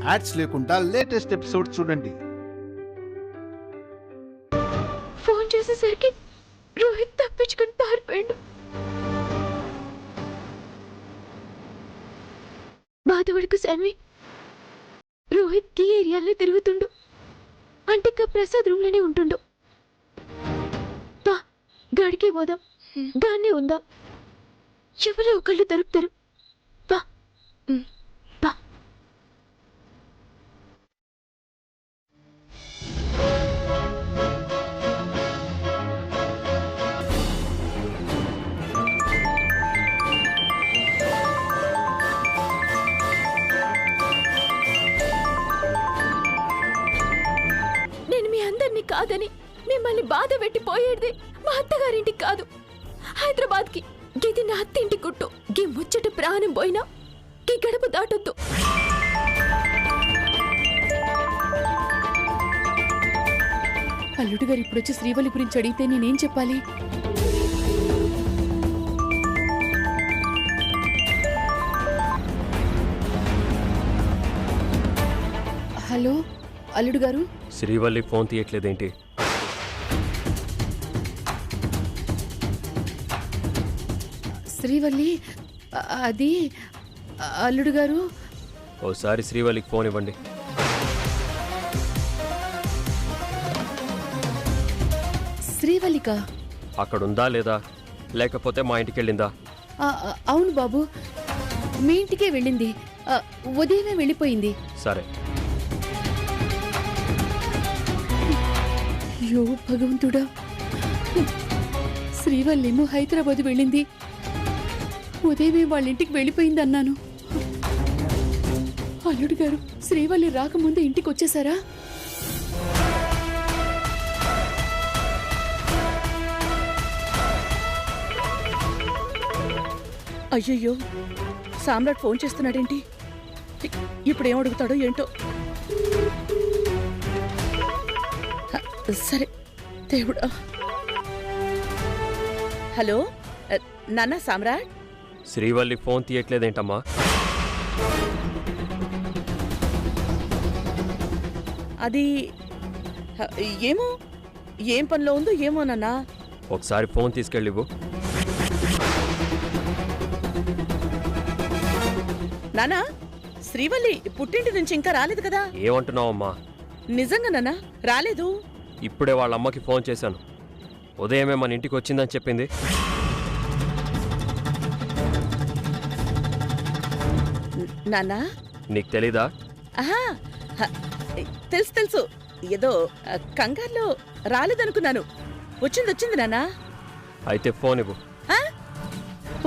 Ads లేకుండా latest episode చూడండి. Phone చేసేసరికి రోహిత్ తప్పించుకుని పారిపోయాడు. బాధపడకు సాన్వి, రోహిత్ ఈ ఏరియాలో తిరుగుతుండు. అంటే ఇంకా ప్రసాద్ రూమ్ లోనే ఉంటుండు. గాడికి పోదాం, గానే ఉందా, ఎవరో ఒకళ్ళు దొరుకుతారు. నేను మీ అందరినీ కాదని మిమ్మల్ని బాధ పెట్టిపోయేది మా అత్తగారింటికి కాదు, హైదరాబాద్కి. గిది నా అత్తింటి గుట్టు. గీ ముచ్చట ప్రాణం పోయినా గీ గడప దాటొద్దు. అల్లుడు గారు ఇప్పుడొచ్చి శ్రీవల్లి గురించి అడిగితే నేనేం చెప్పాలి? హలో అల్లుడు గారు. శ్రీవల్లి ఫోన్ తీయట్లేదేంటి? శ్రీవల్లి అది అల్లుడు గారు. ఓసారి శ్రీవల్లికి ఫోన్ ఇవ్వండి. శ్రీవల్లిక అక్కడుందా లేదా, లేకపోతే మా ఇంటికి వెళ్ళిందా? అవును బాబు, మీ ఇంటికే వెళ్ళింది. ఉదయమే వెళ్ళిపోయింది. సరే. అయ్యో భగవంతుడా, శ్రీవల్లేమో హైదరాబాద్ వెళ్ళింది, ఉదయమే వాళ్ళ ఇంటికి వెళ్ళిపోయింది అన్నాను. అల్లుడు గారు శ్రీవల్లి రాకముందే ఇంటికి వచ్చేసారా? అయ్యయ్యో, సామ్రాట్ ఫోన్ చేస్తున్నాడేంటి? ఇప్పుడేం అడుగుతాడో ఏంటో. సరే దేవుడా. హలో నాన్న సామ్రాట్. శ్రీవల్లి ఫోన్ తీయట్లేదేంటమ్మా? అది ఏమో, ఏం పనిలో ఉందో ఏమో నాన్నా. ఒకసారి ఫోన్ తీసుకెళ్ళివ్వు. నానా, శ్రీవల్లి పుట్టింటి నుంచి ఇంకా రాలేదు కదా? ఏమంటున్నావమ్మా? నిజంగా నాన్నా రాలేదు. ఇప్పుడే వాళ్ళ అమ్మకి ఫోన్ చేశాను, ఉదయమే మన ఇంటికి వచ్చిందని చెప్పింది. నాన్నా నీకు తెలీదా? ఆహా, తెలుసు తెలుసు, ఏదో కంగారులో రాలేదనుకున్నాను. వచ్చింది నాన్నా. అయితే ఫోన్ ఇవ్వు.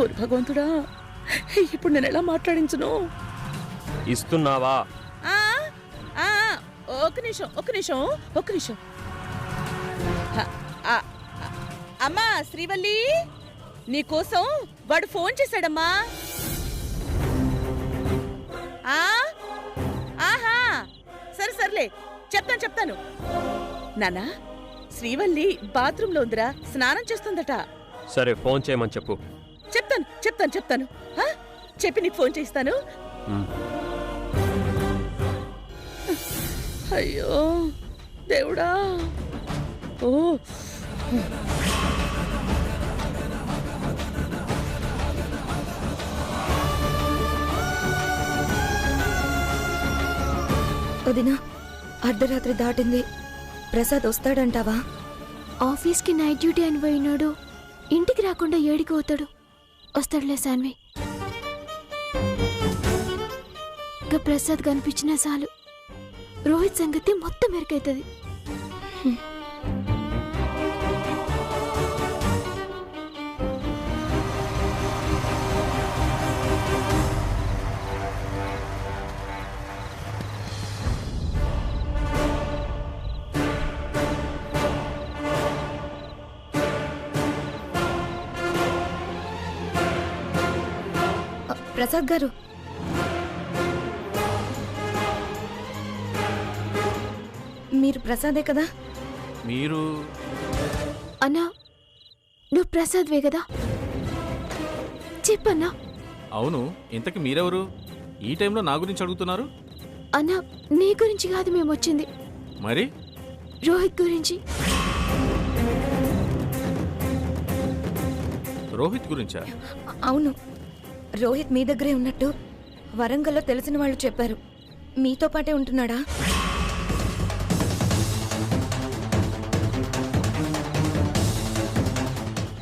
ఓరి భగవంతుడా, ఇప్పుడు నేను ఎలా మాట్లాడించును? ఇస్తున్నావా? ఒక్క నిమిషం. అమ్మా శ్రీవల్లి, నీకోసం వాడు ఫోన్ చేశాడమ్మా. ఆహా, సర్లే, చెప్తాను. నానా, శ్రీవల్లి బాత్రూంలో ఉందిరా, స్నానం చేస్తుందట. సరే, ఫోన్ చేయమని చెప్పు. చెప్తాను. చెప్పి నీకు ఫోన్ చేస్తాను. అయ్యో దేవుడా. ఓ వదినా, అర్ధరాత్రి దాటింది. ప్రసాద్ వస్తాడంటావా? ఆఫీస్కి నైట్ డ్యూటీ అని పోయినాడు. ఇంటికి రాకుండా ఏడికి పోతాడు? వస్తాడులే సాన్వి. ఇంకా ప్రసాద్ కనిపించినా చాలు, రోహిత్ సంగతి మొత్తం మెరుకైతుంది. ప్రసాద్ గారు, మీరు ప్రసాదే కదా? మీరు అన్నా, నువ్వు ప్రసాద్వే కదా? చెప్పన్నా. అవును, ఇంతకి మీరెవరు? ఈ టైంలో నా గురించి అడుగుతున్నారు? అన్నా, నీ గురించి కాదు మేము వచ్చింది, మరి రోహిత్ గురించి. రోహిత్ గురించా? అవును, రోహిత్ మీ దగ్గరే ఉన్నట్టు వరంగల్లో తెలిసిన వాళ్ళు చెప్పారు. మీతో పాటే ఉంటున్నాడా?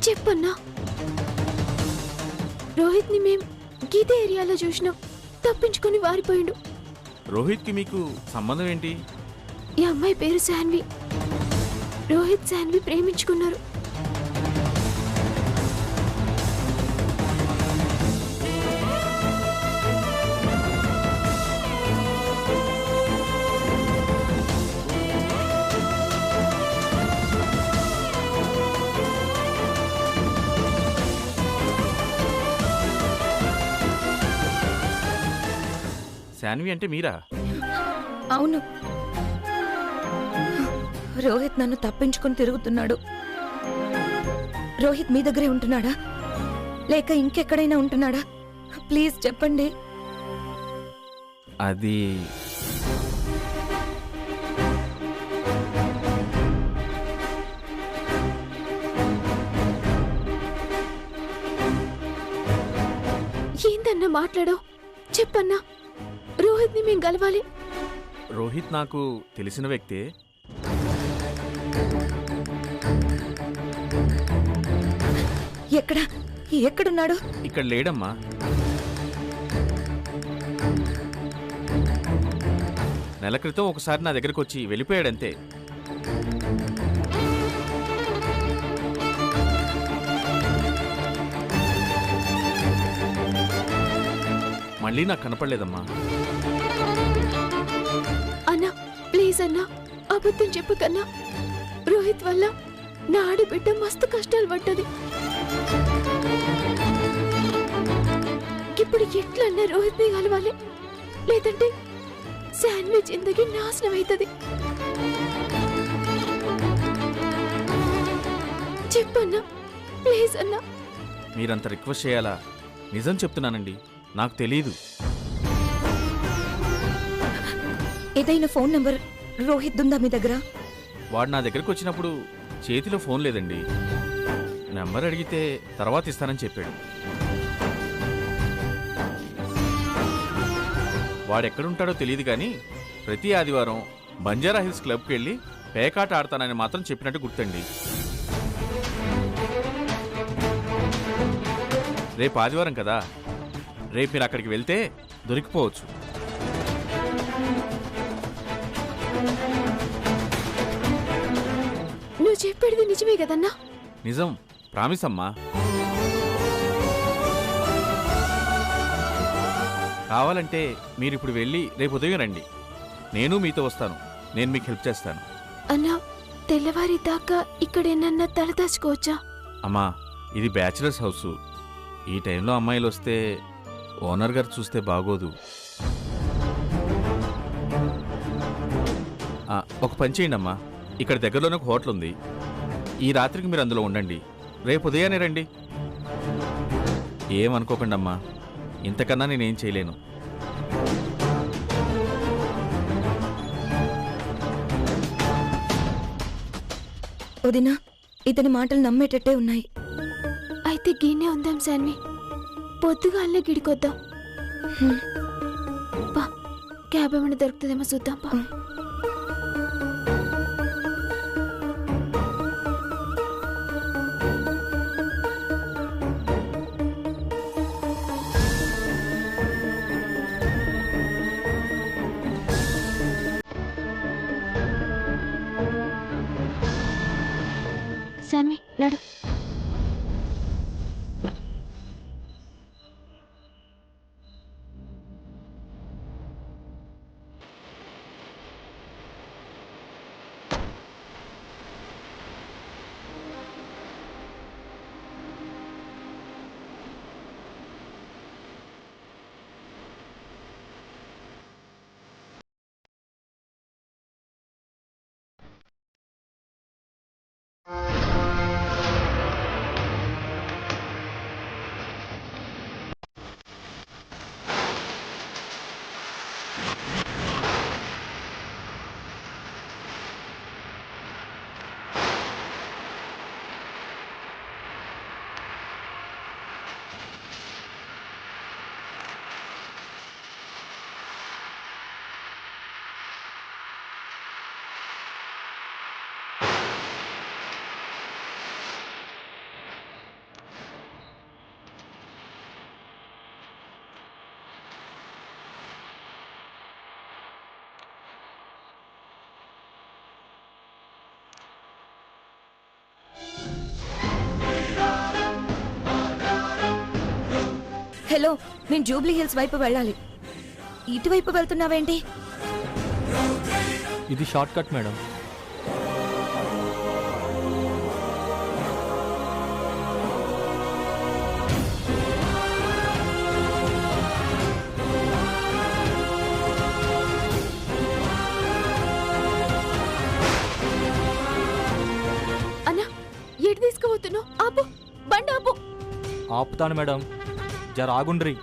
చెప్పన్నా. రోహిత్ని మేం గీత ఏరియాలో చూసినాం, తప్పించుకొని వారిపోయిండు. రోహిత్కి మీకు సంబంధం ఏంటి? ఈ అమ్మాయి పేరు శాన్వి. రోహిత్ శాన్వి ప్రేమించుకున్నారు. శాన్వి అంటే మీరా? అవును, రోహిత్ నన్ను తప్పించుకొని తిరుగుతున్నాడు. రోహిత్ మీ దగ్గరే ఉంటున్నాడా లేక ఇంకెక్కడైనా ఉంటున్నాడా? ప్లీజ్ చెప్పండి. అది ఏందన్నా మాట్లాడో? చెప్పన్నా. రోహిత్ని మేం గలవాలి. రోహిత్ నాకు తెలిసిన వ్యక్తే. ఎక్కడున్నాడు? ఇక్కడ లేడమ్మా. నెల క్రితం ఒకసారి నా దగ్గరకు వచ్చి వెళ్ళిపోయాడంతే. మళ్ళీ నాకు కనపడలేదమ్మా. అన్నా ప్లీజ్ అన్నా, అబద్ధం చెప్పకన్నా. రోహిత్ వల్ల నా ఆడబిడ్డ మస్తు కష్టాలు పడ్డది. ఇప్పుడు ఎట్లన్నా రోహిత్ని కలవాలి, లేదంటే శాన్వి జిందగీ నాశనం అవుతుంది. చెప్పన్నా ప్లీజ్ అన్నా. మీరంత రిక్వెస్ట్ చేయాలా? నిజం చెప్తున్నానండి, నాకు తెలీదు. ఏదైనా ఫోన్ నంబర్ రోహిత్ ఉందా మీ దగ్గర? వాడు నా దగ్గరకు వచ్చినప్పుడు చేతిలో ఫోన్ లేదండి. నెంబర్ అడిగితే తర్వాత ఇస్తానని చెప్పాడు. వాడెక్కడుంటాడో తెలియదు కానీ ప్రతి ఆదివారం బంజారా హిల్స్ క్లబ్కి వెళ్ళి పేకాట ఆడతానని మాత్రం చెప్పినట్టు గుర్తండి. రేపు ఆదివారం కదా, రేపు మీరు అక్కడికి వెళ్తే దొరికిపోవచ్చు. నువ్వు చెప్పేది నిజమే కదన్నా? నిజం, ప్రామిస్ అమ్మా. కావాలంటే మీరు ఇప్పుడు వెళ్ళి రేపు ఉదయం రండి, నేను మీతో వస్తాను. నేను మీకు హెల్ప్ చేస్తాను. అన్నా తెల్లవారి దాకా ఇక్కడేనన్నా తలదాచుకోవచ్చా? అమ్మా, ఇది బ్యాచిలర్స్ హౌస్. ఈ టైంలో అమ్మాయిలు వస్తే ఓనర్ గారు చూస్తే బాగోదు. ఒక పని చేయండి అమ్మా, ఇక్కడ దగ్గరలోనే ఒక హోటల్ ఉంది. ఈ రాత్రికి మీరు అందులో ఉండండి, రేపు ఉదయాన్నే రండి. ఏమనుకోకండి అమ్మా, ఇంతకన్నా నేనేం చేయలేను. వదినా, ఇతని మాటలు నమ్మేటట్టే ఉన్నాయి. అయితే గిన్నే ఉందాం శాన్వి, పొద్దుగాలనే గిడికొద్దాం. పా, క్యాబ్ ఏమైనా దొరుకుతుందేమో చూద్దాం పా. శాన్వి నడు. హలో, నేను జూబ్లీ హిల్స్ వైపు వెళ్ళాలి. ఇటువైపు వెళ్తున్నావేంటి? ఇది షార్ట్ కట్ మేడం. అన్నా, ఎటు తీసుకుపోతున్నావు? ఆపు, బండి ఆపు. ఆపుతాను మేడం, జర ఆగుండ్రి.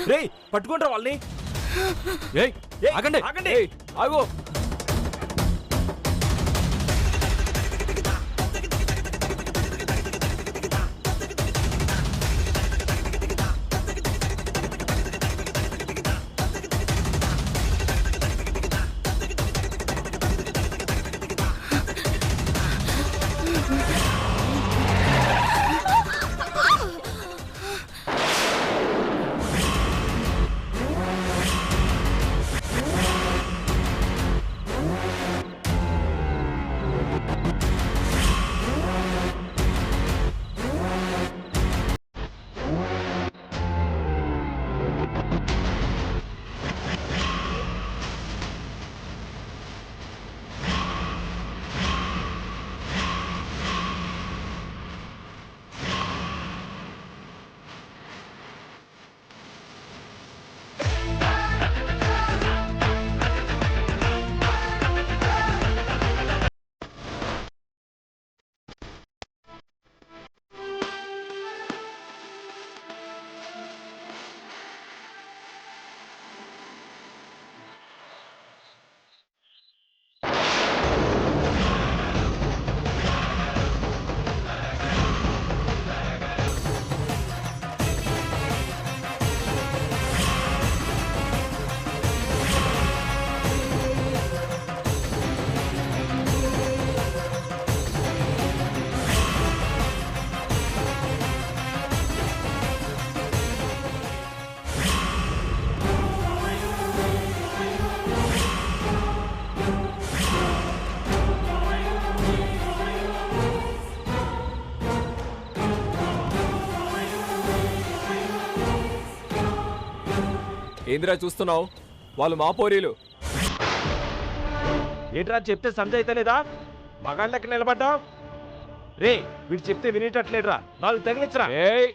రేయ్, పట్టుకుంటారా వాళ్ళని? ఏయ్, ఆగండి ఆగండి. ఏయ్, ఆగు. ఏందిరా చూస్తున్నావు? వాళ్ళు మా పోరీలు. ఏంట్రా చెప్తే సంజయ్ అయితే లేదా? మగాళ్ళకి నిలబడ్డా రే, వీడు చెప్తే వినేటట్లేదురా. నాలుగు తగిలించరా. ఏయ్,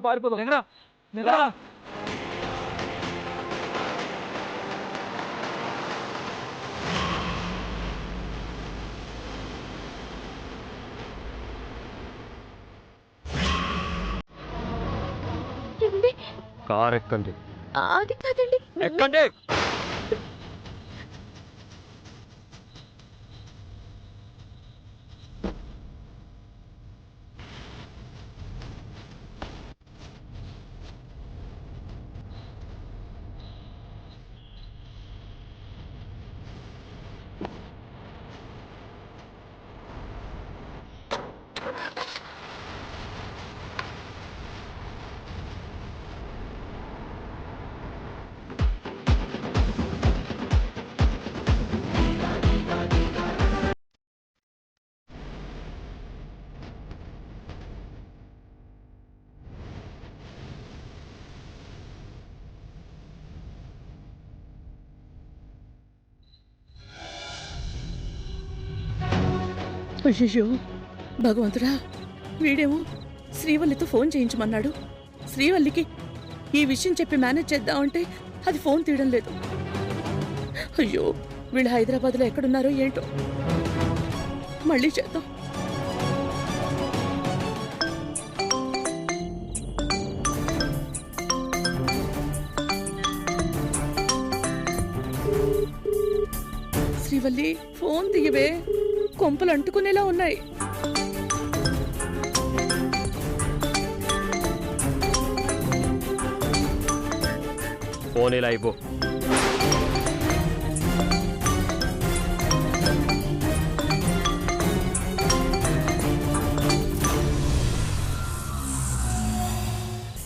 పారిపోదాం. కార్ ఎక్కండి. అది కాదండి. ఎక్కండి. అయ్యో భగవంతుడా, వీడేమో శ్రీవల్లితో ఫోన్ చేయించమన్నాడు. శ్రీవల్లికి ఈ విషయం చెప్పి మేనేజ్ చేద్దామంటే అది ఫోన్ తీయడం లేదు. అయ్యో, వీళ్ళు హైదరాబాద్లో ఎక్కడున్నారో ఏంటో. మళ్ళీ చేద్దాం. శ్రీవల్లి, ఫోన్ తీయవే, కొంపలు అంటుకునేలా ఉన్నాయి. ఫోన్ ఇలా ఇవ్వు.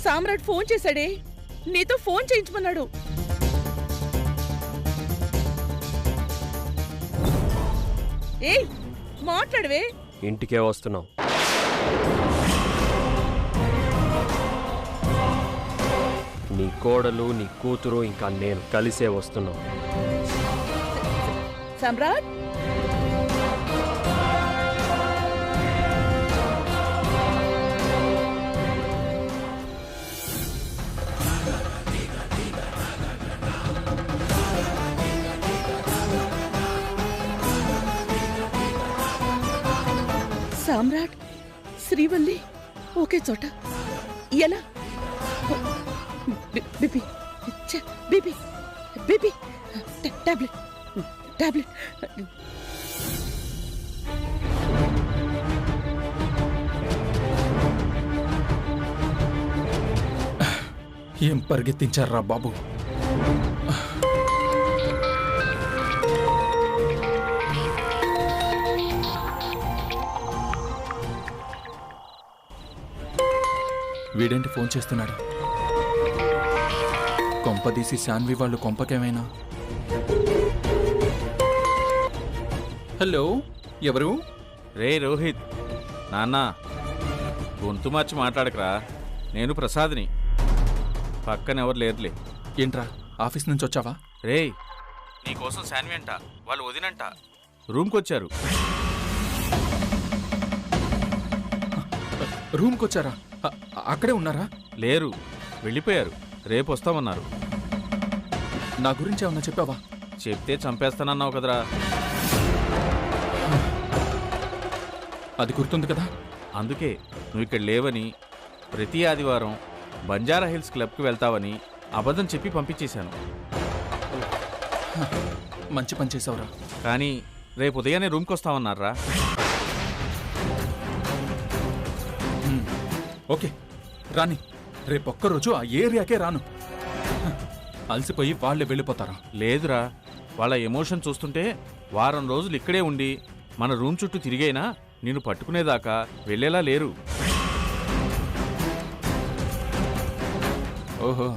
సామ్రాట్ ఫోన్ చేశాడే, నీతో ఫోన్ చేయించమన్నాడు. ఏయ్, మాట్లాడవే. ఇంటికే వస్తున్నాం. నీ కోడలు, నీ కూతురు, ఇంకా నేను కలిసే వస్తున్నాం. సమ్రాట్, సామ్రాట్, శ్రీవల్లి ఒకే చోట ఎలా? BP BP BP tablet tablet. ఏం పరిగెత్తించారా బాబు? వీడేంటి ఫోన్ చేస్తున్నాడు? కొంపదీసి శాన్వి వాళ్ళు కొంపకేమైనా? హలో, ఎవరు? రే రోహిత్, నాన్న గొంతు మార్చి మాట్లాడకరా. నేను ప్రసాద్ని. పక్కన ఎవరు లేరులే. ఏంట్రా, ఆఫీస్ నుంచి వచ్చావా? రే, నీకోసం శాన్వి అంట, వాళ్ళు వదినంట రూమ్కి వచ్చారు. రూమ్కి వచ్చారా? అక్కడే ఉన్నారా? లేరు, వెళ్ళిపోయారు. రేపు వస్తామన్నారు. నా గురించి ఏమన్నా చెప్పావా? చెప్తే చంపేస్తానన్నావు కదరా. అది గుర్తుంది కదా. అందుకే నువ్వు ఇక్కడ లేవని, ప్రతి ఆదివారం బంజారా హిల్స్ క్లబ్కి వెళ్తావని అబద్ధం చెప్పి పంపించేశాను. మంచి పని చేసావురా. కానీ రేపు ఉదయాన్నే రూమ్కి వస్తామన్నారా. ఓకే, రాని. రేపొక్కరోజు ఆ ఏరియాకే రాను. అలసిపోయి వాళ్ళే వెళ్ళిపోతారా? లేదురా, వాళ్ళ ఎమోషన్ చూస్తుంటే వారం రోజులు ఇక్కడే ఉండి మన రూమ్ చుట్టూ తిరిగైనా నిన్ను పట్టుకునేదాకా వెళ్ళేలా లేరు. ఓహో,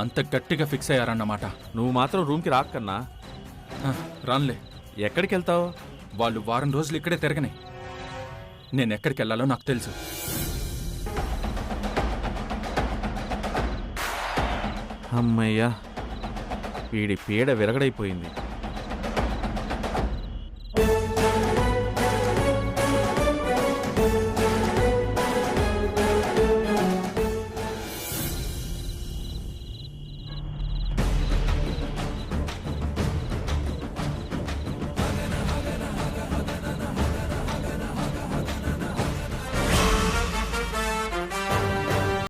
అంత గట్టిగా ఫిక్స్ అయ్యారన్నమాట. నువ్వు మాత్రం రూమ్కి రాక్కన్నా. రానులే. ఎక్కడికి వెళ్తావు? వాళ్ళు వారం రోజులు ఇక్కడే తిరగని. నేను ఎక్కడికి వెళ్ళాలో నాకు తెలుసు. అమ్మయ్యా, వీడి పీడ విరగడైపోయింది.